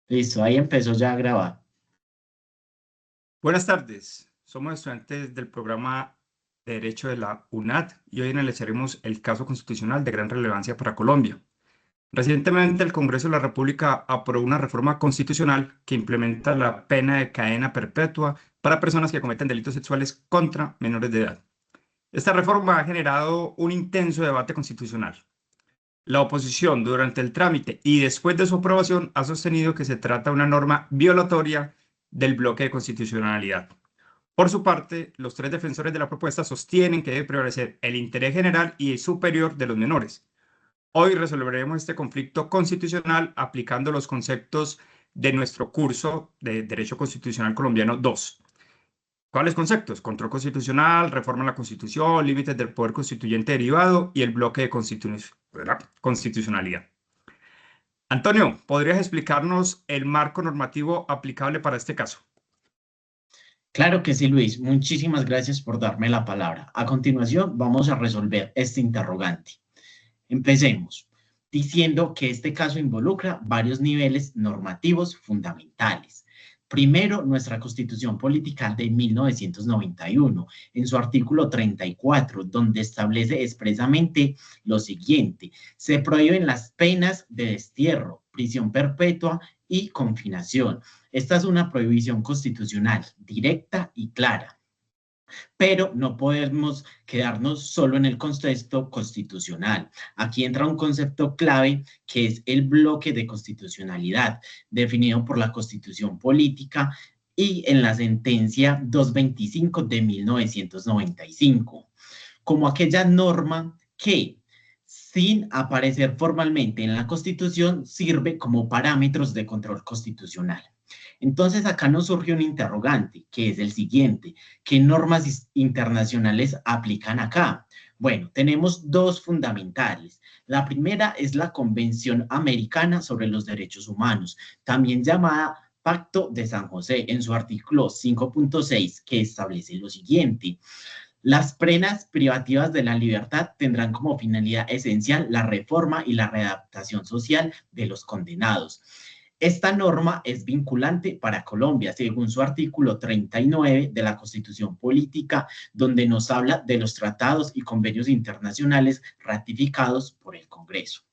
Listo, ahí empezó ya a grabar. Buenas tardes, somos estudiantes del programa de Derecho de la UNAD y hoy analizaremos el caso constitucional de gran relevancia para Colombia. Recientemente el Congreso de la República aprobó una reforma constitucional que implementa la pena de cadena perpetua para personas que cometen delitos sexuales contra menores de edad. Esta reforma ha generado un intenso debate constitucional. La oposición durante el trámite y después de su aprobación ha sostenido que se trata de una norma violatoria del bloque de constitucionalidad. Por su parte, los tres defensores de la propuesta sostienen que debe prevalecer el interés general y superior de los menores. Hoy resolveremos este conflicto constitucional aplicando los conceptos de nuestro curso de Derecho Constitucional Colombiano 2. ¿Cuáles conceptos? Control constitucional, reforma a la Constitución, límites del poder constituyente derivado y el bloque de constitucionalidad. Antonio, ¿podrías explicarnos el marco normativo aplicable para este caso? Claro que sí, Luis. Muchísimas gracias por darme la palabra. A continuación, vamos a resolver este interrogante. Empecemos diciendo que este caso involucra varios niveles normativos fundamentales. Primero, nuestra Constitución Política de 1991, en su artículo 34, donde establece expresamente lo siguiente: se prohíben las penas de destierro, prisión perpetua y confinación. Esta es una prohibición constitucional directa y clara. Pero no podemos quedarnos solo en el contexto constitucional. Aquí entra un concepto clave que es el bloque de constitucionalidad, definido por la Constitución Política y en la sentencia 225 de 1995, como aquella norma que, sin aparecer formalmente en la Constitución, sirve como parámetros de control constitucional. Entonces acá nos surge un interrogante, que es el siguiente: ¿qué normas internacionales aplican acá? Bueno, tenemos dos fundamentales. La primera es la Convención Americana sobre los Derechos Humanos, también llamada Pacto de San José, en su artículo 5.6, que establece lo siguiente: las penas privativas de la libertad tendrán como finalidad esencial la reforma y la readaptación social de los condenados. Esta norma es vinculante para Colombia, según su artículo 39 de la Constitución Política, donde nos habla de los tratados y convenios internacionales ratificados por el Congreso.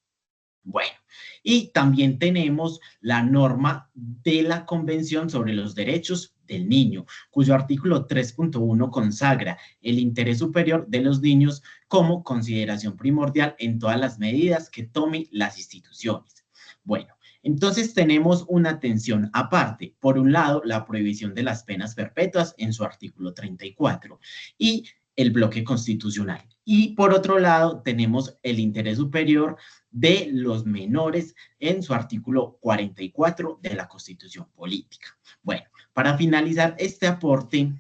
Bueno, y también tenemos la norma de la Convención sobre los Derechos del Niño, cuyo artículo 3.1 consagra el interés superior de los niños como consideración primordial en todas las medidas que tomen las instituciones. Bueno, entonces tenemos una tensión aparte. Por un lado, la prohibición de las penas perpetuas en su artículo 34 y el bloque constitucional. Y por otro lado, tenemos el interés superior de los menores en su artículo 44 de la Constitución Política. Bueno, para finalizar este aporte,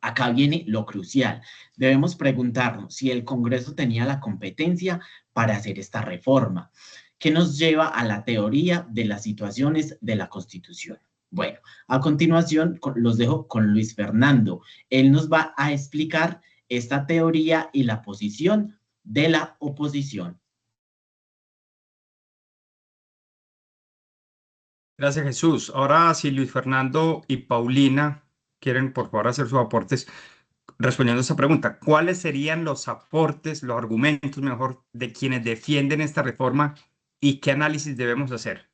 acá viene lo crucial. Debemos preguntarnos si el Congreso tenía la competencia para hacer esta reforma, que nos lleva a la teoría de las situaciones de la Constitución. Bueno, a continuación los dejo con Luis Fernando. Él nos va a explicar esta teoría y la posición de la oposición. Gracias, Jesús. Ahora, si Luis Fernando y Paulina quieren, por favor, hacer sus aportes respondiendo a esta pregunta, ¿cuáles serían los aportes, los argumentos, mejor, de quienes defienden esta reforma y qué análisis debemos hacer?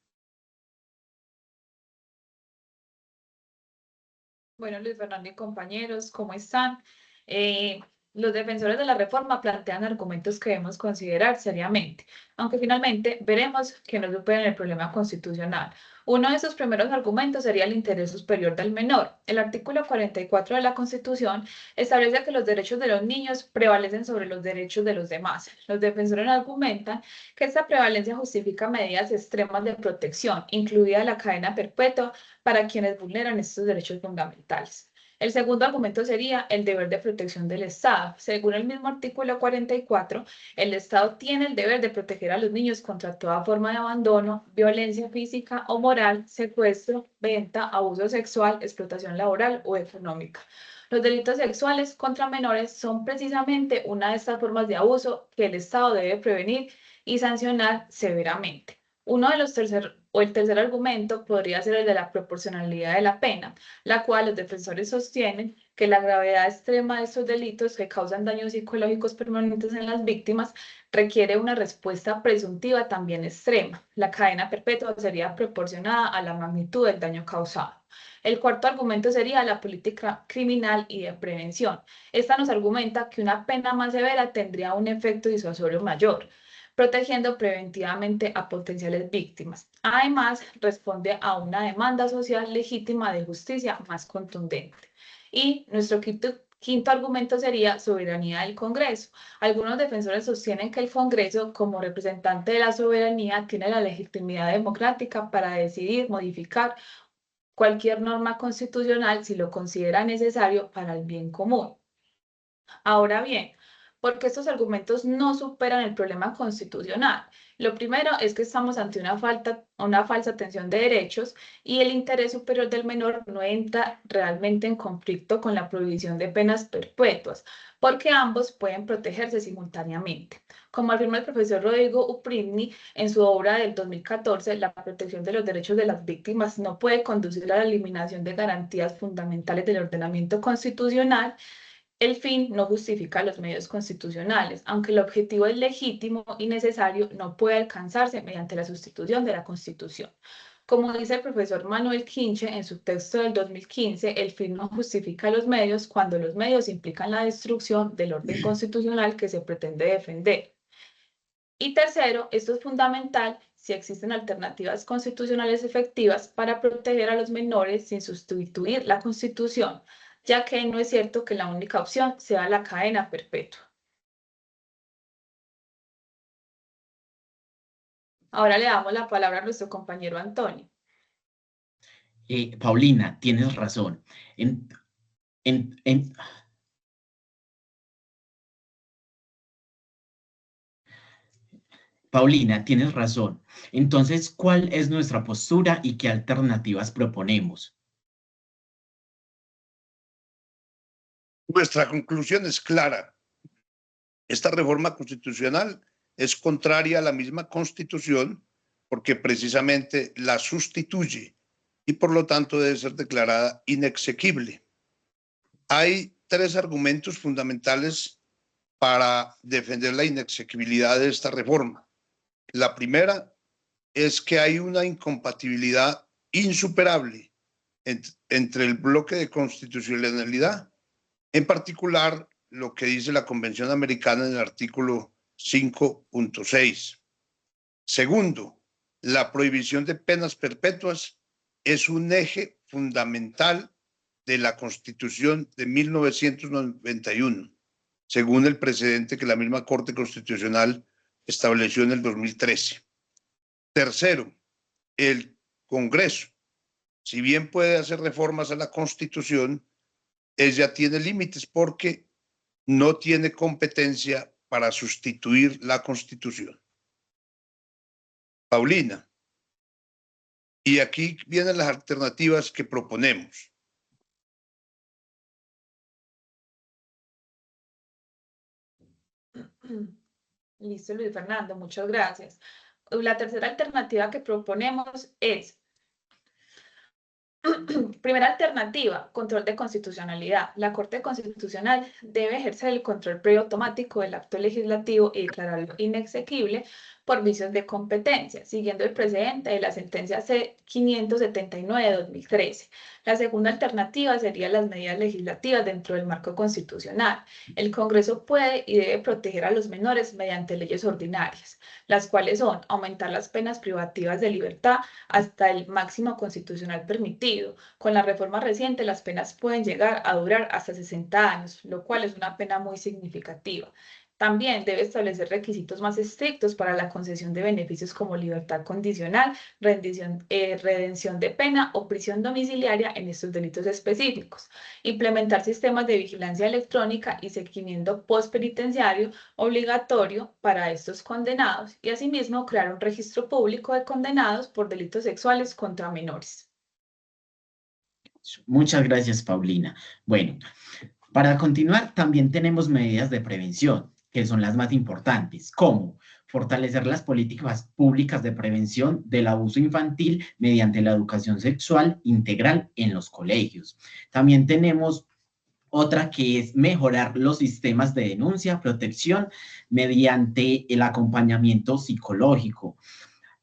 Bueno, Luis Fernando y compañeros, ¿cómo están? Eh, los defensores de la reforma plantean argumentos que debemos considerar seriamente, aunque finalmente veremos que no superan el problema constitucional. Uno de esos primeros argumentos sería el interés superior del menor. El artículo 44 de la Constitución establece que los derechos de los niños prevalecen sobre los derechos de los demás. Los defensores argumentan que esta prevalencia justifica medidas extremas de protección, incluida la cadena perpetua, para quienes vulneran estos derechos fundamentales. El segundo argumento sería el deber de protección del Estado. Según el mismo artículo 44, el Estado tiene el deber de proteger a los niños contra toda forma de abandono, violencia física o moral, secuestro, venta, abuso sexual, explotación laboral o económica. Los delitos sexuales contra menores son precisamente una de estas formas de abuso que el Estado debe prevenir y sancionar severamente. El tercer argumento podría ser el de la proporcionalidad de la pena, la cual los defensores sostienen que la gravedad extrema de estos delitos que causan daños psicológicos permanentes en las víctimas requiere una respuesta presuntiva también extrema. La cadena perpetua sería proporcionada a la magnitud del daño causado. El cuarto argumento sería la política criminal y de prevención. Esta nos argumenta que una pena más severa tendría un efecto disuasorio mayor, protegiendo preventivamente a potenciales víctimas. Además, responde a una demanda social legítima de justicia más contundente. Y nuestro quinto argumento sería soberanía del Congreso. Algunos defensores sostienen que el Congreso, como representante de la soberanía, tiene la legitimidad democrática para decidir modificar cualquier norma constitucional si lo considera necesario para el bien común. Ahora bien, ¿por qué estos argumentos no superan el problema constitucional? Lo primero es que estamos ante una falsa tensión de derechos y el interés superior del menor no entra realmente en conflicto con la prohibición de penas perpetuas, porque ambos pueden protegerse simultáneamente. Como afirma el profesor Rodrigo Uprigni en su obra del 2014, la protección de los derechos de las víctimas no puede conducir a la eliminación de garantías fundamentales del ordenamiento constitucional. El fin no justifica los medios constitucionales, aunque el objetivo es legítimo y necesario, no puede alcanzarse mediante la sustitución de la Constitución. Como dice el profesor Manuel Quinche en su texto del 2015, el fin no justifica los medios cuando los medios implican la destrucción del orden constitucional que se pretende defender. Y tercero, esto es fundamental si existen alternativas constitucionales efectivas para proteger a los menores sin sustituir la Constitución, ya que no es cierto que la única opción sea la cadena perpetua. Ahora le damos la palabra a nuestro compañero Antonio. Paulina, tienes razón. Paulina, tienes razón. Entonces, ¿cuál es nuestra postura y qué alternativas proponemos? Nuestra conclusión es clara. Esta reforma constitucional es contraria a la misma Constitución porque precisamente la sustituye y por lo tanto debe ser declarada inexequible. Hay tres argumentos fundamentales para defender la inexequibilidad de esta reforma. La primera es que hay una incompatibilidad insuperable entre el bloque de constitucionalidad, en particular lo que dice la Convención Americana en el artículo 5.6. Segundo, la prohibición de penas perpetuas es un eje fundamental de la Constitución de 1991, según el precedente que la misma Corte Constitucional estableció en el 2013. Tercero, el Congreso, si bien puede hacer reformas a la Constitución, ella tiene límites porque no tiene competencia para sustituir la Constitución. Paulina, y aquí vienen las alternativas que proponemos. Listo, Luis Fernando, muchas gracias. La tercera alternativa que proponemos es: primera alternativa, control de constitucionalidad. La Corte Constitucional debe ejercer el control previo automático del acto legislativo y declararlo inexequible por vicios de competencia, siguiendo el precedente de la sentencia C-579 de 2013. La segunda alternativa sería las medidas legislativas dentro del marco constitucional. El Congreso puede y debe proteger a los menores mediante leyes ordinarias, las cuales son aumentar las penas privativas de libertad hasta el máximo constitucional permitido. Con la reforma reciente, las penas pueden llegar a durar hasta 60 años, lo cual es una pena muy significativa. También debe establecer requisitos más estrictos para la concesión de beneficios como libertad condicional, redención de pena o prisión domiciliaria en estos delitos específicos. Implementar sistemas de vigilancia electrónica y seguimiento postpenitenciario obligatorio para estos condenados y asimismo crear un registro público de condenados por delitos sexuales contra menores. Muchas gracias, Paulina. Bueno, para continuar, también tenemos medidas de prevención, que son las más importantes, como fortalecer las políticas públicas de prevención del abuso infantil mediante la educación sexual integral en los colegios. También tenemos otra que es mejorar los sistemas de denuncia, protección mediante el acompañamiento psicológico.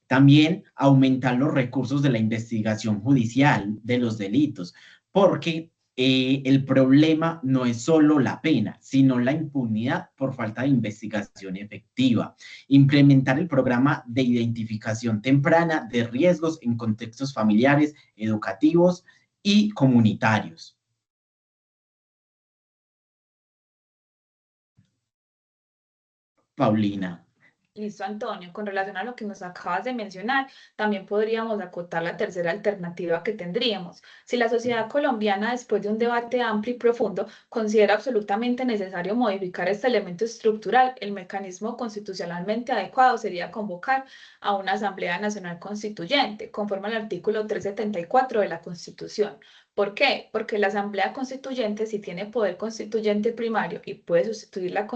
También aumentar los recursos de la investigación judicial de los delitos, porque el problema no es solo la pena, sino la impunidad por falta de investigación efectiva. Implementar el programa de identificación temprana de riesgos en contextos familiares, educativos y comunitarios. Paulina. Listo, Antonio. Con relación a lo que nos acabas de mencionar, también podríamos acotar la tercera alternativa que tendríamos. Si la sociedad colombiana, después de un debate amplio y profundo, considera absolutamente necesario modificar este elemento estructural, el mecanismo constitucionalmente adecuado sería convocar a una Asamblea Nacional Constituyente, conforme al artículo 374 de la Constitución. ¿Por qué? Porque la Asamblea Constituyente, si tiene poder constituyente primario y puede sustituir la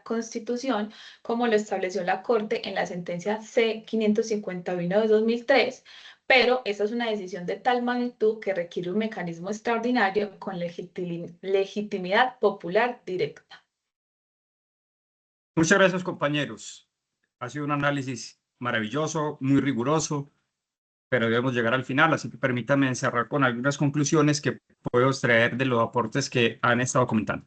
Constitución, como lo estableció la Corte en la sentencia C-551 de 2003, pero esta es una decisión de tal magnitud que requiere un mecanismo extraordinario con legitimidad popular directa. Muchas gracias, compañeros. Ha sido un análisis maravilloso, muy riguroso, pero debemos llegar al final, así que permítanme cerrar con algunas conclusiones que puedo extraer de los aportes que han estado comentando.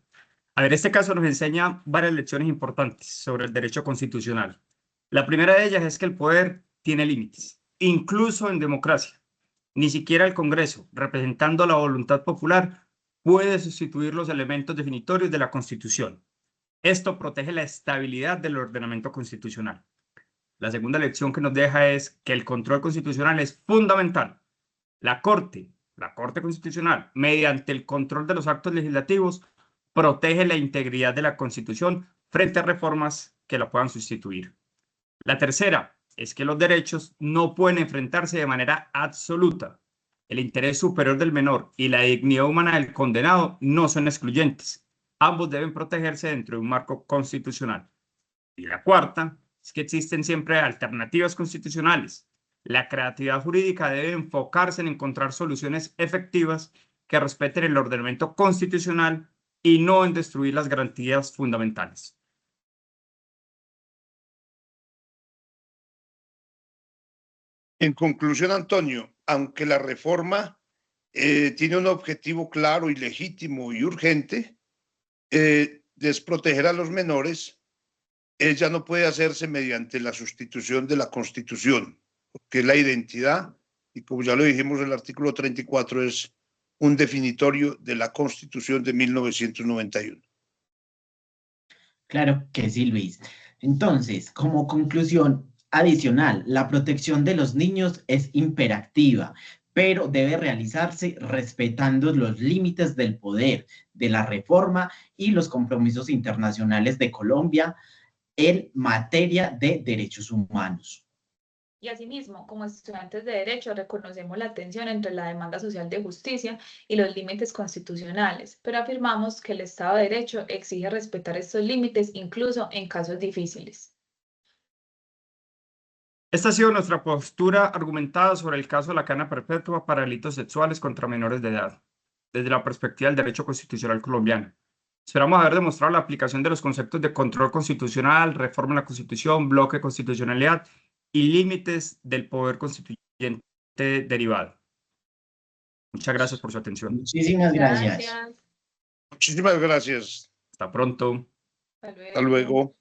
A ver, este caso nos enseña varias lecciones importantes sobre el derecho constitucional. La primera de ellas es que el poder tiene límites, incluso en democracia. Ni siquiera el Congreso, representando la voluntad popular, puede sustituir los elementos definitorios de la Constitución. Esto protege la estabilidad del ordenamiento constitucional. La segunda lección que nos deja es que el control constitucional es fundamental. La Corte Constitucional, mediante el control de los actos legislativos, protege la integridad de la Constitución frente a reformas que la puedan sustituir. La tercera es que los derechos no pueden enfrentarse de manera absoluta. El interés superior del menor y la dignidad humana del condenado no son excluyentes. Ambos deben protegerse dentro de un marco constitucional. Y la cuarta es que existen siempre alternativas constitucionales. La creatividad jurídica debe enfocarse en encontrar soluciones efectivas que respeten el ordenamiento constitucional y no en destruir las garantías fundamentales. En conclusión, Antonio, aunque la reforma tiene un objetivo claro y legítimo y urgente, desproteger a los menores, ella no puede hacerse mediante la sustitución de la Constitución, porque la identidad, y como ya lo dijimos, el artículo 34 es un definitorio de la Constitución de 1991. Claro que sí, Luis. Entonces, como conclusión adicional, la protección de los niños es imperativa, pero debe realizarse respetando los límites del poder, de la reforma y los compromisos internacionales de Colombia en materia de derechos humanos. Y asimismo, como estudiantes de Derecho, reconocemos la tensión entre la demanda social de justicia y los límites constitucionales, pero afirmamos que el Estado de Derecho exige respetar estos límites incluso en casos difíciles. Esta ha sido nuestra postura argumentada sobre el caso de la cadena perpetua para delitos sexuales contra menores de edad, desde la perspectiva del derecho constitucional colombiano. Esperamos haber demostrado la aplicación de los conceptos de control constitucional, reforma de la Constitución, bloque de constitucionalidad y límites del poder constituyente derivado. Muchas gracias por su atención. Muchísimas gracias. Muchísimas gracias. Hasta pronto. Hasta luego. Hasta luego.